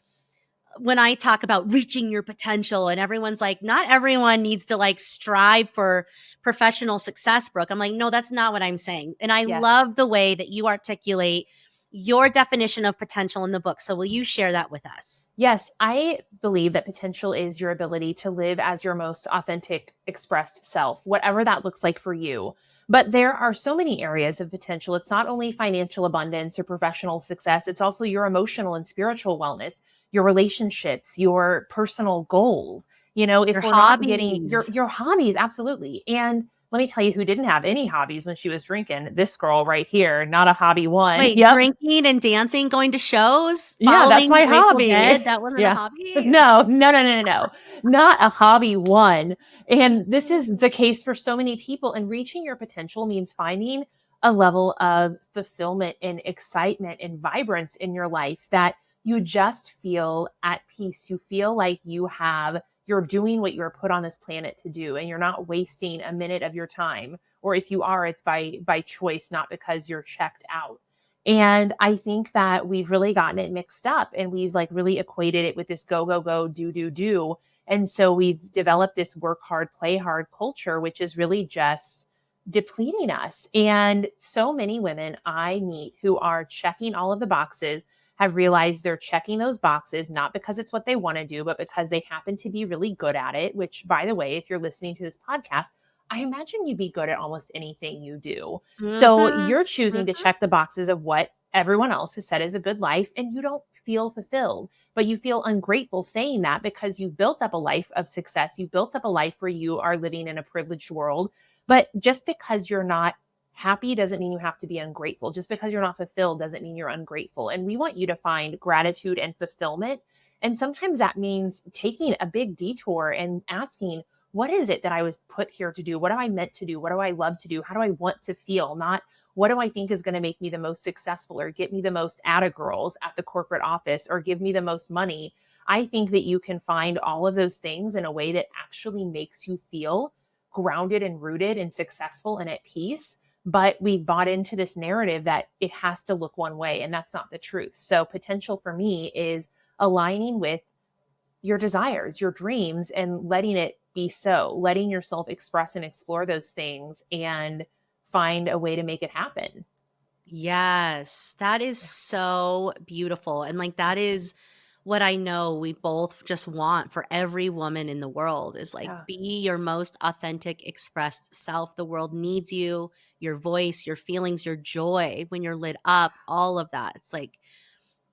when I talk about reaching your potential and everyone's like, not everyone needs to like strive for professional success, Brooke. I'm like, no, that's not what I'm saying. And I Yes. love the way that you articulate your definition of potential in the book. So will you share that with us? Yes, I believe that potential is your ability to live as your most authentic, expressed self, whatever that looks like for you. But there are so many areas of potential. It's not only financial abundance or professional success, it's also your emotional and spiritual wellness, your relationships, your personal goals. Your If we're not getting hobbies. your hobbies, absolutely. And let me tell you who didn't have any hobbies when she was drinking. This girl right here, not a hobby one. Wait, Yep. drinking and dancing, going to shows, Yeah, that's following the my Grateful hobby. Dead. That wasn't a Yeah. hobby? No, no, no, no, no, no. Not a hobby one. And this is the case for so many people. And reaching your potential means finding a level of fulfillment and excitement and vibrance in your life that you just feel at peace. You feel like you're doing what you're put on this planet to do, and you're not wasting a minute of your time. Or if you are, it's by choice, not because you're checked out. And I think that we've really gotten it mixed up, and we've like really equated it with this go, go, go, do, do, do. And so we've developed this work hard, play hard culture, which is really just depleting us. And so many women I meet who are checking all of the boxes have realized they're checking those boxes, not because it's what they want to do, but because they happen to be really good at it, which, by the way, if you're listening to this podcast, I imagine you'd be good at almost anything you do. So Mm-hmm. you're choosing to Mm-hmm. check the boxes of what everyone else has said is a good life, and you don't feel fulfilled, but you feel ungrateful saying that because you've built up a life of success. You've built up a life where you are living in a privileged world. But just because you're not happy doesn't mean you have to be ungrateful. Just because you're not fulfilled doesn't mean you're ungrateful. And we want you to find gratitude and fulfillment. And sometimes that means taking a big detour and asking, what is it that I was put here to do? What am I meant to do? What do I love to do? How do I want to feel? Not what do I think is going to make me the most successful or get me the most atta girls at the corporate office or give me the most money. I think that you can find all of those things in a way that actually makes you feel grounded and rooted and successful and at peace. But we bought into this narrative that it has to look one way, and that's not the truth. So potential for me is aligning with your desires, your dreams, and letting it be so, letting yourself express and explore those things and find a way to make it happen. Yes, that is so beautiful. And like that is what I know we both just want for every woman in the world is like Yeah. be your most authentic expressed self. The world needs you, your voice, your feelings, your joy when you're lit up, all of that. It's like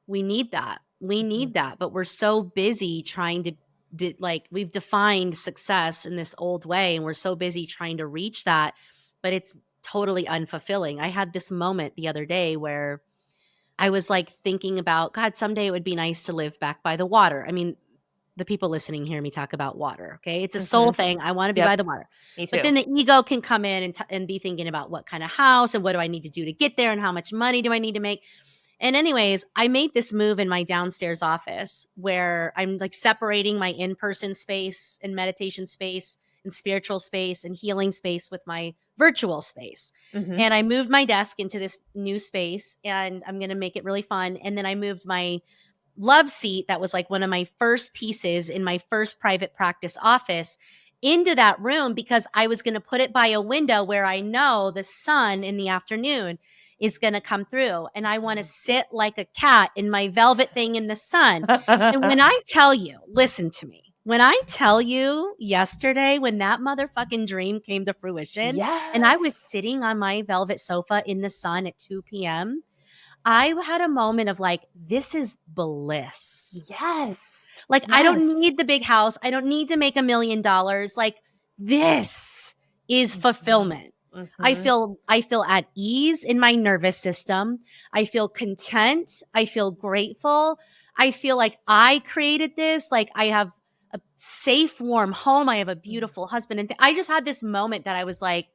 we need that. We Mhm. need that, but we're so busy trying to like we've defined success in this old way and we're so busy trying to reach that, but it's totally unfulfilling. I had this moment the other day where I was like thinking about, God, someday it would be nice to live back by the water. I mean, the people listening hear me talk about water. Okay. It's a soul Mhm. thing. I want to be Yep. by the water. Me But too. then the ego can come in and be thinking about what kind of house and what do I need to do to get there and how much money do I need to make. And anyways, I made this move in my downstairs office where I'm like separating my in-person space and meditation space and spiritual space and healing space with my virtual space. Mhm. And I moved my desk into this new space and I'm going to make it really fun. And then I moved my love seat that was like one of my first pieces in my first private practice office into that room because I was going to put it by a window where I know the sun in the afternoon is going to come through. And I want to sit like a cat in my velvet thing in the sun. And when I tell you, listen to me. When I tell you yesterday, when that motherfucking dream came to fruition, and I was Yes. sitting on my velvet sofa in the sun at 2 p.m., I had a moment of like, this is bliss. Yes. Like, I don't Yes. need the big house. I don't need to make $1 million. Like, this is Mhm. fulfillment. Mhm. I feel at ease in my nervous system. I feel content. I feel grateful. I feel like I created this. Like I have a safe, warm home. I have a Mhm. beautiful husband. And I just had this moment that I was like,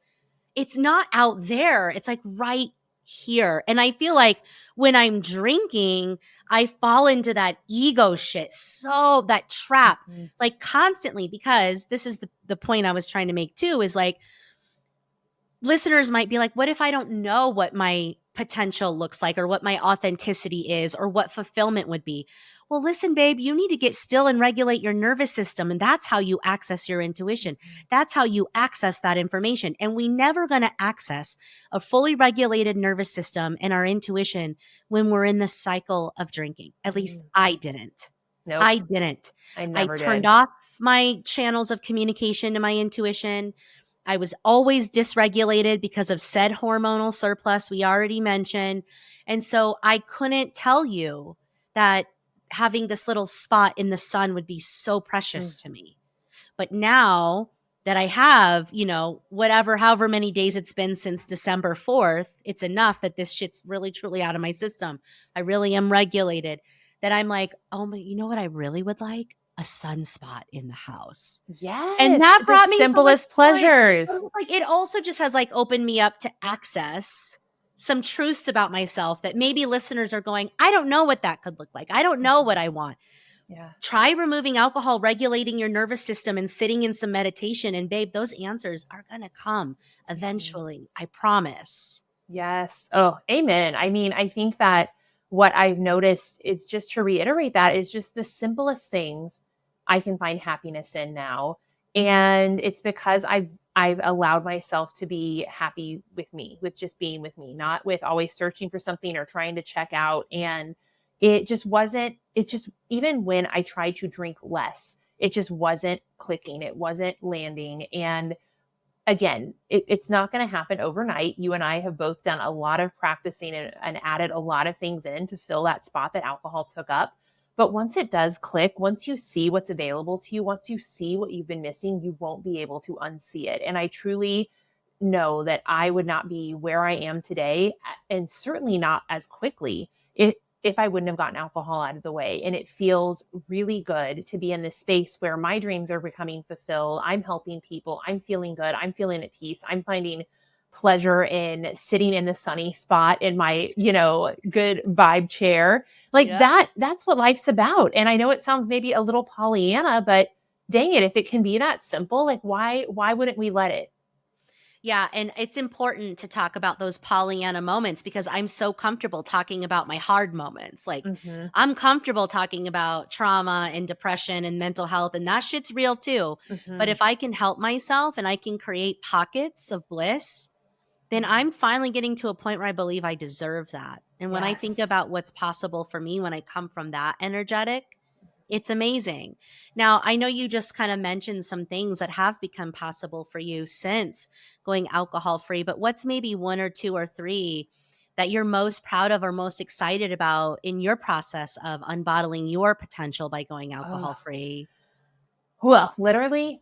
it's not out there. It's like right here. And I feel like Yes. when I'm drinking, I fall into that ego shit. So that trap, Mhm. like constantly, because this is the point I was trying to make too, is like listeners might be like, what if I don't know what my potential looks like or what my authenticity is or what fulfillment would be? Well, listen, babe, you need to get still and regulate your nervous system. And that's how you access your intuition. Mhm. That's how you access that information. And we never going to access a fully regulated nervous system and our intuition when we're in the cycle of drinking. At least Mhm. I didn't. Nope. I didn't. I I never turned did. off my channels of communication to my intuition. I was always dysregulated because of said hormonal surplus we already mentioned. And so I couldn't tell you that having this little spot in the sun would be so Mm. precious to me. But now that I have, whatever, however many days it's been since December 4th, it's enough that this shit's really, truly out of my system. I really am regulated that I'm like, oh my, you know what I really would like? A sunspot in the house. And Yes. that The brought me so much simplest joy. But pleasures. it's like it also just has like opened me up to access some truths about myself that maybe listeners are going, I don't know what that could look like. I don't know what I want. Yeah. Try removing alcohol, regulating your nervous system, and sitting in some meditation. And babe, those answers are going to come Mhm. eventually. I promise. Yes. Oh, amen. I mean, I think that what I've noticed, it's just to reiterate that, is just the simplest things I can find happiness in now. And it's because I've allowed myself to be happy with me, with just being with me, not with always searching for something or trying to check out. And it just, even when I tried to drink less, it just wasn't clicking. It wasn't landing. And again, it's not going to happen overnight. You and I have both done a lot of practicing and added a lot of things in to fill that spot that alcohol took up. But once it does click, once you see what's available to you, once you see what you've been missing, you won't be able to unsee it. And I truly know that I would not be where I am today, and certainly not as quickly, if I wouldn't have gotten alcohol out of the way. And it feels really good to be in this space where my dreams are becoming fulfilled. I'm helping people. I'm feeling good. I'm feeling at peace. I'm finding pleasure in sitting in the sunny spot in my, good vibe chair. Like Yep. that's what life's about. And I know it sounds maybe a little Pollyanna, but dang it, if it can be that simple, like why wouldn't we let it? Yeah, and it's important to talk about those Pollyanna moments because I'm so comfortable talking about my hard moments. Like, Mhm. I'm comfortable talking about trauma and depression and mental health, and that shit's real too. But Mhm. if I can help myself and I can create pockets of bliss, then Mhm. I'm finally getting to a point where I believe I deserve that. And when I think Yes. about what's possible for me when I come from that energetic, it's amazing. Now, I know you just kind of mentioned some things that have become possible for you since going alcohol free, but what's maybe one or two or three that you're most proud of or most excited about in your process of unbottling your potential by going Oh, alcohol free? well, literally,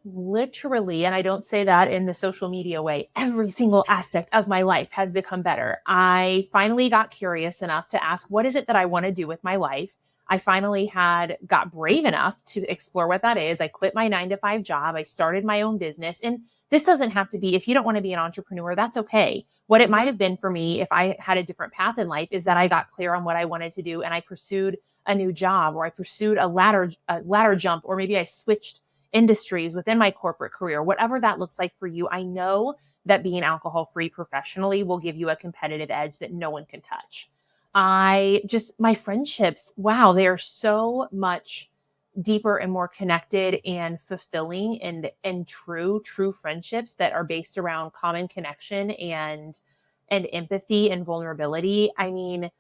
and I don't say that in the social media way, every single aspect of my life has become better. I finally got curious enough to ask, what is it that I want to do with my life? I finally got brave enough to explore what that is. I quit my 9 to 5 job. I started my own business. And this doesn't have to be, if you don't want to be an entrepreneur, that's okay. What it might Mhm. have been for me if I had a different path in life is that I got clear on what I wanted to do and I pursued a new job, or I pursued a ladder jump, or maybe I switched industries within my corporate career, whatever that looks like for you. I know that being alcohol free professionally will give you a competitive edge that no one can touch. My friendships, wow, they are so much deeper and more connected and fulfilling, and true friendships that are based around common connection and empathy and vulnerability. I mean,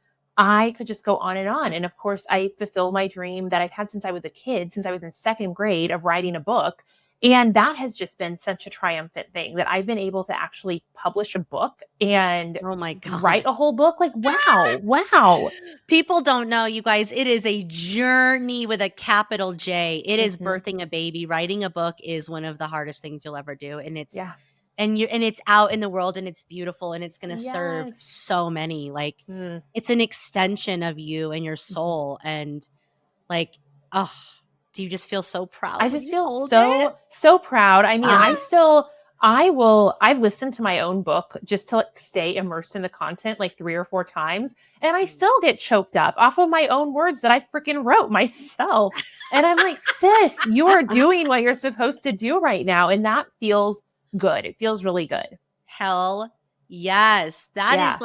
I could just go on and on. And of course, I fulfill my dream that I've had since I was a kid, since I was in second grade, of writing a book. And that has just been such a triumphant thing that I've been able to actually publish a book and Oh my write God. a whole book. Like, wow, wow. People don't know, you guys, it is a journey with a capital J. It is Hmm. birthing a baby. Writing a book is one of the hardest things you'll ever do. Yeah. And it's out in the world and it's beautiful and it's going to serve Yes. so many. Like, Mm. it's an extension of you and your Mhm. soul. And like, oh, do you just feel so I proud when just you feel hold it? so proud. I mean, Ah. I've listened to my own book just to like stay immersed in the content like 3 or 4 times, and I Mm. still get choked up off of my own words that I freaking wrote myself. And I'm like, sis, you are doing what you're supposed to do right now. And that feels good. It feels really good. Hell yes. Yeah.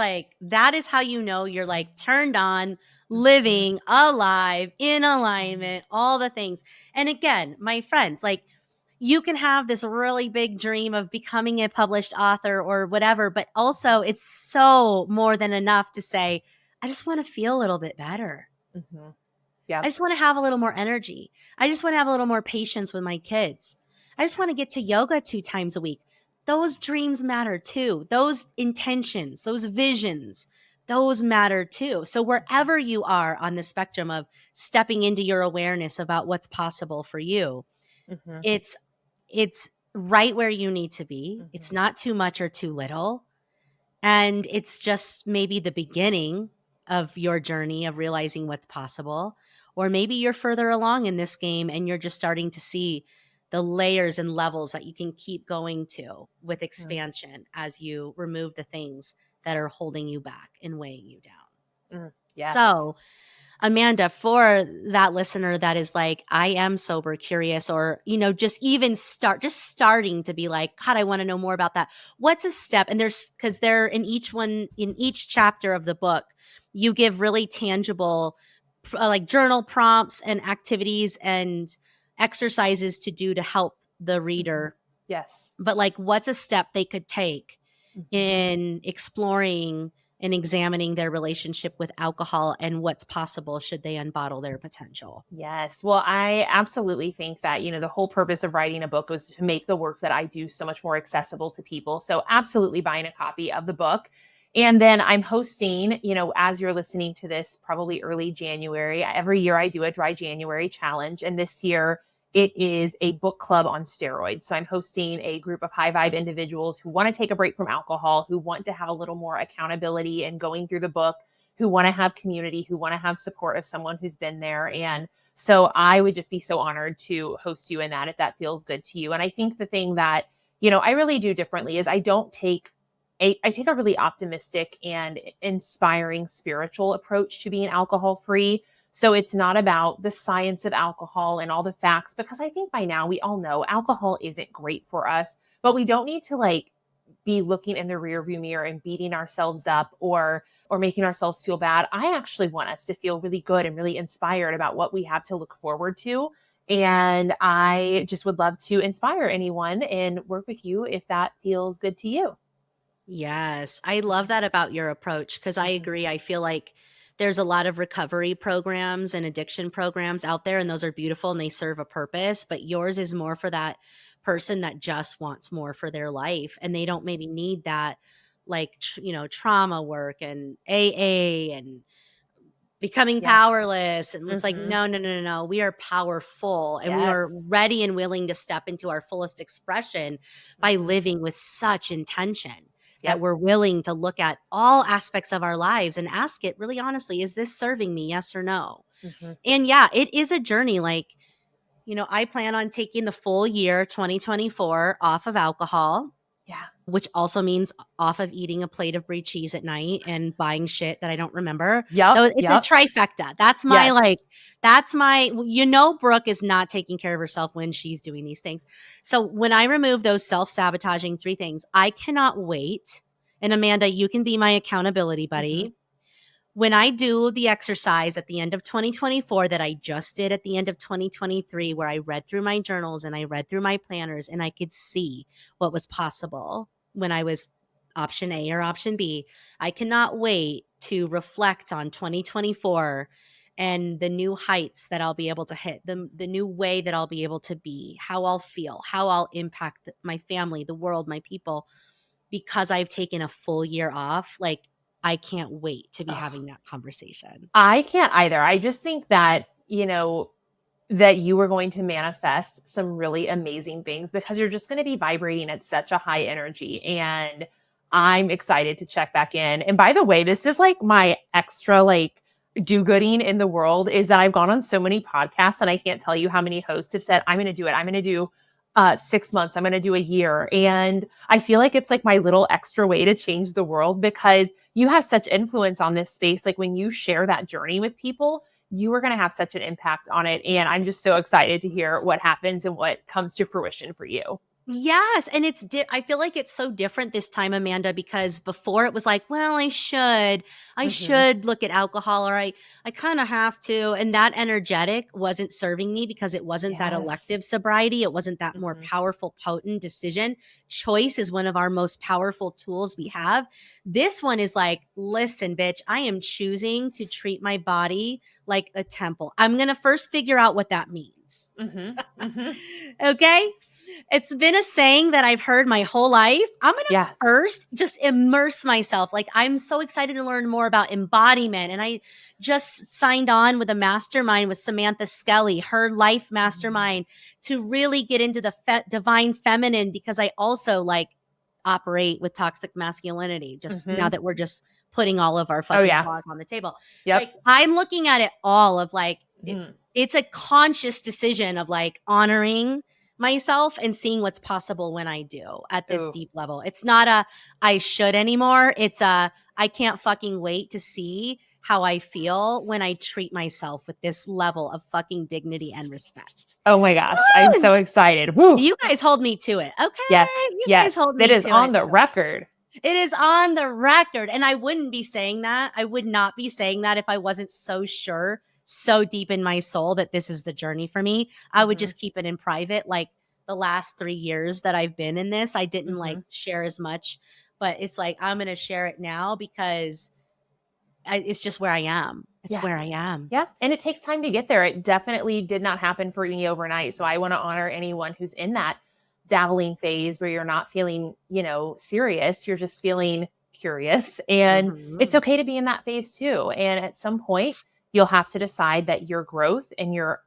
That is how you know you're like turned on, Mhm. living, alive, in Mhm. alignment, all the things. And again, my friends, like, you can have this really big dream of becoming a published author or whatever, but also it's so more than enough to say, I just want to feel a little bit better. Mhm. I Yep. just want to have a little more energy. I just want to have a little more patience with my kids. I just want to get to yoga 2 times a week. Those dreams matter too. Those intentions, those visions, those matter too. So, wherever you are on the spectrum of stepping into your awareness about what's possible for you, Mhm. it's it's right where you need to be. It's Mhm. not too much or too little. And it's just maybe the beginning of your journey of realizing what's possible. Or maybe you're further along in this game and you're just starting to see the layers and levels that you can keep going to with Mhm. expansion as you remove the things that are holding you back and weighing you down. Mm. Yes. So, Amanda, for that listener that is like, I am sober curious, or, just even starting to be like, God, I want to know more about that. What's a step? And because they're in each chapter of the book, you give really tangible, like journal prompts and activities and exercises to do to help the Mhm. reader. Yes. But like, what's a step they could take Mhm. in exploring and examining their relationship with alcohol and what's possible should they unbottle their potential? Yes. Well, I absolutely think that, the whole purpose of writing a book was to make the work that I do so much more accessible to people. So, absolutely buying a copy of the book. And then I'm hosting, as you're listening to this, probably early January. Every year I do a dry January challenge. And this year it is a book club on steroids. So, I'm hosting a group of high vibe individuals who want to take a break from alcohol, who want to have a little more accountability and going through the book, who want to have community, who want to have support of someone who's been there. And so I would just be so honored to host you in that if that feels good to you. And I think the thing that, I really do differently is I take a really optimistic and inspiring spiritual approach to being alcohol free. So it's not about the science of alcohol and all the facts, because I think by now we all know alcohol isn't great for us, but we don't need to be looking in the rearview mirror and beating ourselves up or making ourselves feel bad. I actually want us to feel really good and really inspired about what we have to look forward to. And I just would love to inspire anyone and work with you if that feels good to you. Yes, I love that about your approach because I Mhm. agree. I feel like there's a lot of recovery programs and addiction programs out there, and those are beautiful and they serve a purpose. But yours is more for that person that just wants more for their life and they don't maybe need that, like, trauma work and AA and becoming Yeah. powerless. And it's like, Mhm. no, no, no, no, no. We are powerful and we are Yes. ready and willing to step into our fullest expression by Mhm. living with such intention that Yep. we're willing to look at all aspects of our lives and ask it really honestly, is this serving me? Yes or no? Mhm. And yeah, it is a journey. Like, I plan on taking the full year 2024 off of alcohol, Yeah. which also means off of eating a plate of brie cheese at night and buying shit that I don't remember. Yep. Though it's a Yep. trifecta. Yes. That's my Brooke is not taking care of herself when she's doing these things. So when I remove those self-sabotaging 3 things, I cannot wait. And Amanda, you can be my accountability Mhm. buddy. When I do the exercise at the end of 2024 that I just did at the end of 2023, where I read through my journals and I read through my planners and I could see what was possible when I was option A or option B, I cannot wait to reflect on 2024 and the new heights that I'll be able to hit, the new way that I'll be able to be, how I'll feel, how I'll impact my family, the world, my people, because I've taken a full year off. Like, I can't wait to be Ugh. having that conversation. I can't either. I just think that, that you are going to manifest some really amazing things because you're just going to be vibrating at such a high energy. And I'm excited to check back in. And by the way, this is like my extra do-gooding in the world is that I've gone on so many podcasts and I can't tell you how many hosts have said, I'm going to do it. I'm going to do 6 months. I'm going to do a year. And I feel like it's like my little extra way to change the world because you have such influence on this space. Like when you share that journey with people, you are going to have such an impact on it. And I'm just so excited to hear what happens and what comes to fruition for you. Yes, and I feel like it's so different this time, Amanda, because before it was like, well, I Hmm. should look at alcohol, or I kind of have to, and that energetic wasn't serving me because it wasn't that Yes. elective sobriety, it wasn't that more Hmm. powerful, potent decision. Choice is one of our most powerful tools we have. This one is like, listen, bitch, I am choosing to treat my body like a temple. I'm gonna first figure out what that means. Hmm. Hmm. Okay. It's been a saying that I've heard my whole life. I'm going to Yeah. first just immerse myself. Like, I'm so excited to learn more about embodiment. And I just signed on with a mastermind with Samantha Skelly, her life Hmm. mastermind, to really get into the divine feminine, because I also operate with toxic masculinity, just now Hmm. that we're just putting all of our Oh, fucking yeah. flaws on the table. Yep. Like, I'm looking at it all of Hmm. it's a conscious decision of honoring myself and seeing what's possible when I do at this Oh, deep level. It's not a I should anymore. It's a I can't fucking wait to see how I feel when yes. I treat myself with this level of fucking dignity and respect. Oh my gosh. I'm Woo! so excited. Woo. You guys hold me to it. Okay. Yes. You guys Yes. hold That me is to on it. the So record. it is on the record. And I wouldn't be saying that. I would not be saying that if I wasn't so sure, so deep in my soul that this is the journey for me. I would Hmm. just keep it in private. Like the last 3 years that I've been in this, I didn't Hmm. share as much, but it's like, I'm going to share it now because it's just where I am. It's Yeah. where I am. Yeah. And it takes time to get there. It definitely did not happen for me overnight. So I want to honor anyone who's in that dabbling phase where you're not feeling, serious. You're just feeling curious. And it's Mm-hmm. okay to be in that phase too. And at some point, you'll have to decide that your growth and your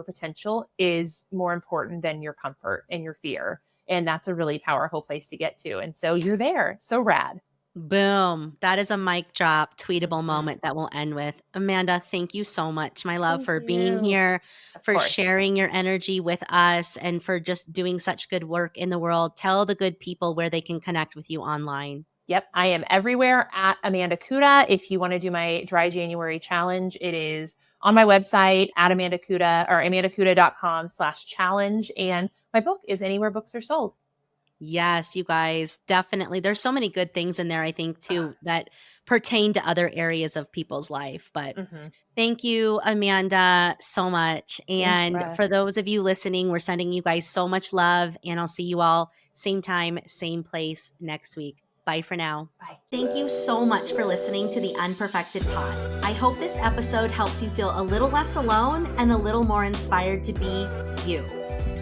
potential is more important than your comfort and your fear. And that's a really powerful place to get to. And so you're there. So rad. Boom. That is a mic drop, tweetable Mhm. moment that we'll end with. Amanda, thank you so much, my love, Thank for being you. here, Of for course. sharing your energy with us, and for just doing such good work in the world. Tell the good people where they can connect with you online. Yep, I am everywhere at Amanda Kuda. If you want to do my dry January challenge, it is on my website at Amanda Kuda or amandakuda.com/challenge. And my book is anywhere books are sold. Yes, you guys, definitely. There's so many good things in there, I think, too, that pertain to other areas of people's life. But Mm-hmm. thank you, Amanda, so much. Thanks, And Brooke. for those of you listening, we're sending you guys so much love. And I'll see you all same time, same place next week. Bye for now. Bye. Thank you so much for listening to the Unperfected Pod. I hope this episode helped you feel a little less alone and a little more inspired to be you.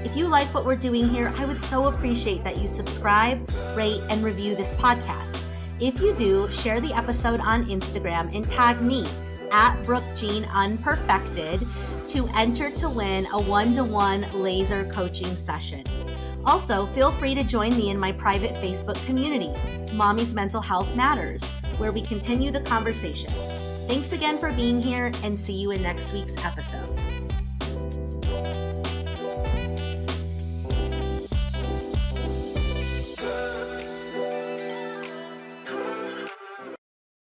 If you like what we're doing here, I would so appreciate that you subscribe, rate, and review this podcast. If you do, share the episode on Instagram and tag me at Brooke Jean Unperfected to enter to win a 1-to-1 laser coaching session. Also, feel free to join me in my private Facebook community, Mommy's Mental Health Matters, where we continue the conversation. Thanks again for being here, and see you in next week's episode.